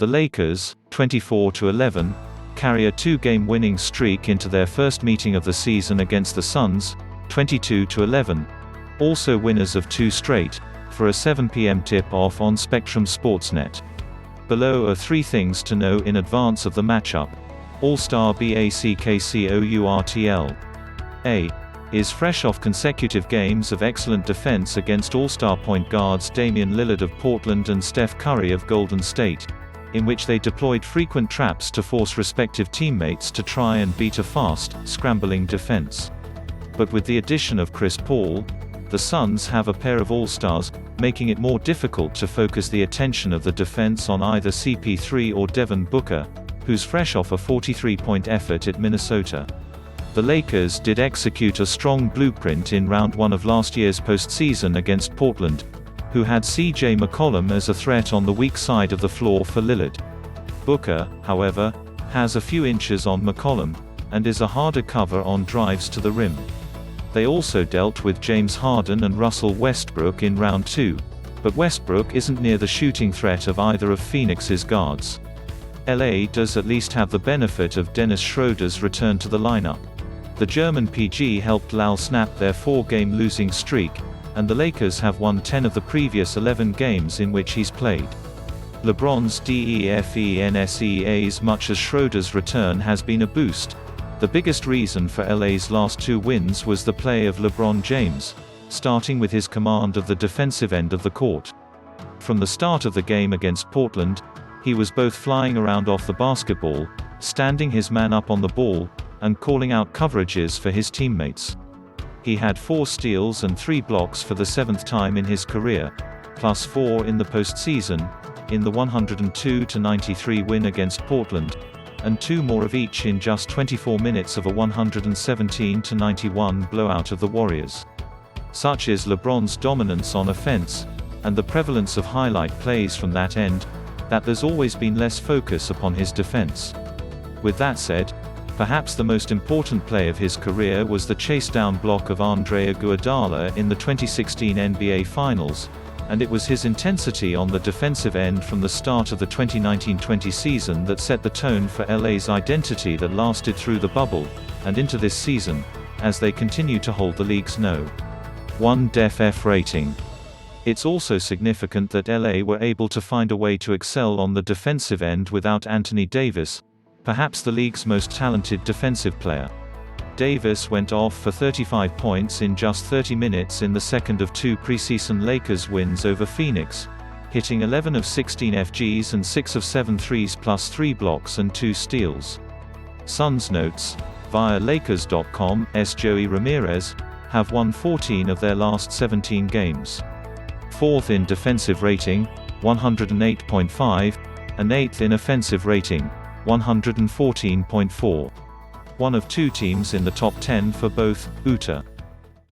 The Lakers, 24-11, carry a two-game winning streak into their first meeting of the season against the Suns, 22-11, also winners of two straight, for a 7 p.m. tip-off on Spectrum SportsNet. Below are 3 things to know in advance of the matchup. All-Star BACKCOURTL. A. Is fresh off consecutive games of excellent defense against All-Star point guards Damian Lillard of Portland and Steph Curry of Golden State, in which they deployed frequent traps to force respective teammates to try and beat a fast, scrambling defense. But with the addition of Chris Paul, the Suns have a pair of all-stars, making it more difficult to focus the attention of the defense on either CP3 or Devin Booker, who's fresh off a 43-point effort at Minnesota. The Lakers did execute a strong blueprint in round 1 of last year's postseason against Portland, who had CJ McCollum as a threat on the weak side of the floor for Lillard. Booker, however, has a few inches on McCollum, and is a harder cover on drives to the rim. They also dealt with James Harden and Russell Westbrook in round 2, but Westbrook isn't near the shooting threat of either of Phoenix's guards. LA does at least have the benefit of Dennis Schroder's return to the lineup. The German PG helped Lal snap their 4-game losing streak, and the Lakers have won 10 of the previous 11 games in which he's played. LeBron's DEFENSEAs. Much as Schroder's return has been a boost, the biggest reason for LA's last 2 wins was the play of LeBron James, starting with his command of the defensive end of the court. From the start of the game against Portland, he was both flying around off the basketball, standing his man up on the ball, and calling out coverages for his teammates. He had 4 steals and 3 blocks for the 7th time in his career, plus 4 in the postseason, in the 102-93 win against Portland, and 2 more of each in just 24 minutes of a 117-91 blowout of the Warriors. Such is LeBron's dominance on offense, and the prevalence of highlight plays from that end, that there's always been less focus upon his defense. With that said, perhaps the most important play of his career was the chase-down block of Andre Iguodala in the 2016 NBA Finals, and it was his intensity on the defensive end from the start of the 2019-20 season that set the tone for LA's identity that lasted through the bubble, and into this season, as they continue to hold the league's No. 1 DEF EFF rating. It's also significant that LA were able to find a way to excel on the defensive end without Anthony Davis, perhaps the league's most talented defensive player. Davis went off for 35 points in just 30 minutes in the second of 2 preseason Lakers wins over Phoenix, hitting 11 of 16 FGs and 6 of 7 threes plus 3 blocks and 2 steals. Suns notes, via Lakers.com's Joey Ramirez, have won 14 of their last 17 games. 4th in defensive rating, 108.5, and 8th in offensive rating, 114.4. One of 2 teams in the top 10 for both, UTA.